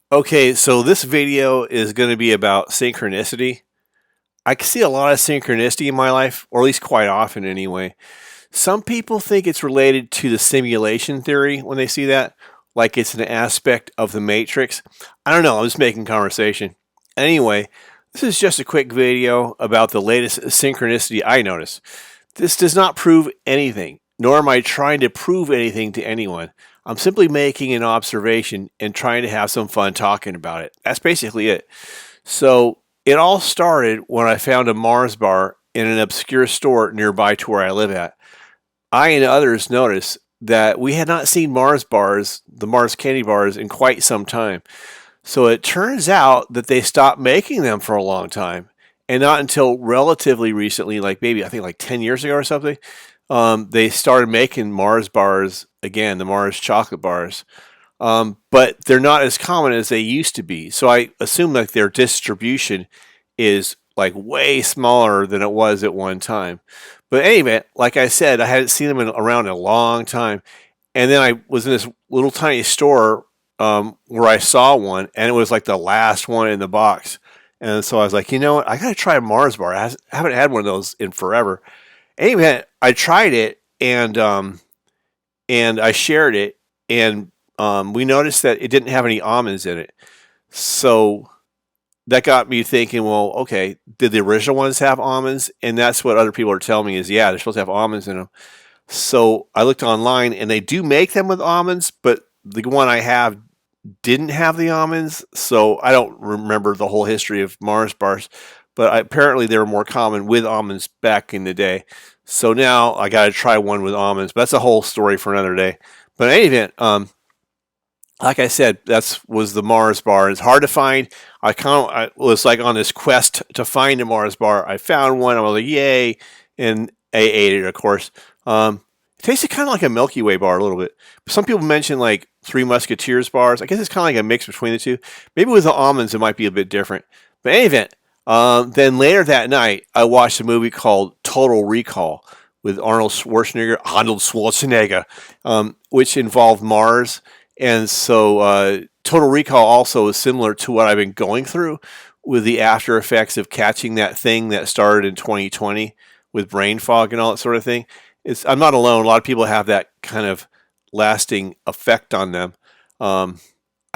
Okay, so this video is going to be about synchronicity. I can see a lot of synchronicity in my life, or at least quite often anyway. Some people think it's related to the simulation theory when they see that, like it's an aspect of the matrix. I don't know, I'm just making conversation. Anyway, this is just a quick video about the latest synchronicity I noticed. This does not prove anything, nor am I trying to prove anything to anyone. I'm simply making an observation and trying to have some fun talking about it. That's basically it. So, it all started when I found a Mars bar in an obscure store nearby to where I live at. I and others noticed that we had not seen Mars bars, the Mars candy bars, in quite some time. So it turns out that they stopped making them for a long time, and not until relatively recently, like maybe I think like 10 years ago or something, they started making Mars bars again, the Mars chocolate bars. But they're not as common as they used to be. So I assume like their distribution is like way smaller than it was at one time. But anyway, like I said, I hadn't seen them around in a long time. And then I was in this little tiny store where I saw one, and it was like the last one in the box. And so I was like, you know what? I got to try a Mars bar. I haven't had one of those in forever. Anyway, I tried it, and I shared it, and we noticed that it didn't have any almonds in it. So that got me thinking, well, okay, did the original ones have almonds? And that's what other people are telling me is, yeah, they're supposed to have almonds in them. So I looked online, and they do make them with almonds, but the one I have didn't have the almonds. So I don't remember the whole history of Mars bars, but apparently they were more common with almonds back in the day. So now I got to try one with almonds. But that's a whole story for another day. But in any event, like I said, that was the Mars bar. It's hard to find. I was like on this quest to find a Mars bar. I found one. I was like, yay, and I ate it. Of course, it tasted kind of like a Milky Way bar a little bit. Some people mention like Three Musketeers bars. I guess it's kind of like a mix between the two. Maybe with the almonds, it might be a bit different. But in any event, then later that night, I watched a movie called Total Recall with Arnold Schwarzenegger, which involved Mars. And so Total Recall also is similar to what I've been going through with the after effects of catching that thing that started in 2020 with brain fog and all that sort of thing. I'm not alone. A lot of people have that kind of lasting effect on them. I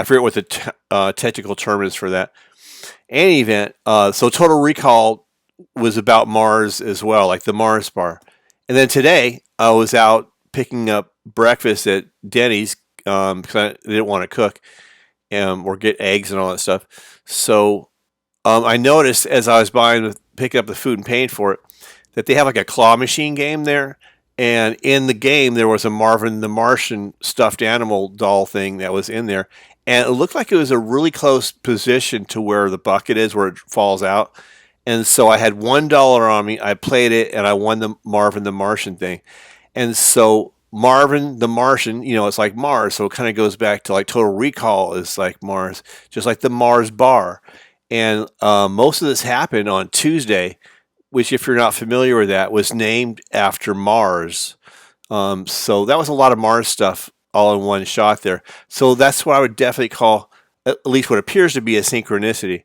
forget what the technical term is for that. In any event, so Total Recall was about Mars as well, like the Mars bar. And then today, I was out picking up breakfast at Denny's because I didn't want to cook or get eggs and all that stuff. So I noticed as I was picking up the food and paying for it that they have like a claw machine game there. And in the game, there was a Marvin the Martian stuffed animal doll thing that was in there. And it looked like it was a really close position to where the bucket is, where it falls out. And so I had $1 on me. I played it, and I won the Marvin the Martian thing. And so Marvin the Martian, it's like Mars. So it kind of goes back to like Total Recall is like Mars, just like the Mars bar. And most of this happened on Tuesday, which, if you're not familiar with that, was named after Mars. So that was a lot of Mars stuff all in one shot there. So that's what I would definitely call, at least what appears to be a synchronicity.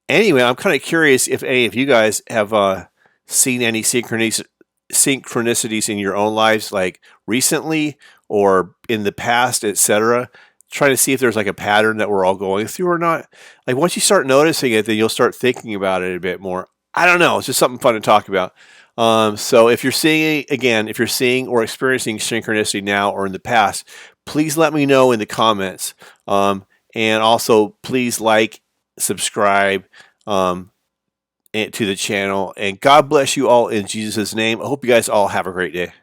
Anyway, I'm kind of curious if any of you guys have seen any synchronicities in your own lives, like recently or in the past, etc. Trying to see if there's like a pattern that we're all going through or not. Like once you start noticing it, then you'll start thinking about it a bit more. I don't know. It's just something fun to talk about. So if you're seeing or experiencing synchronicity now or in the past, please let me know in the comments. And also please like, subscribe to the channel. And God bless you all in Jesus' name. I hope you guys all have a great day.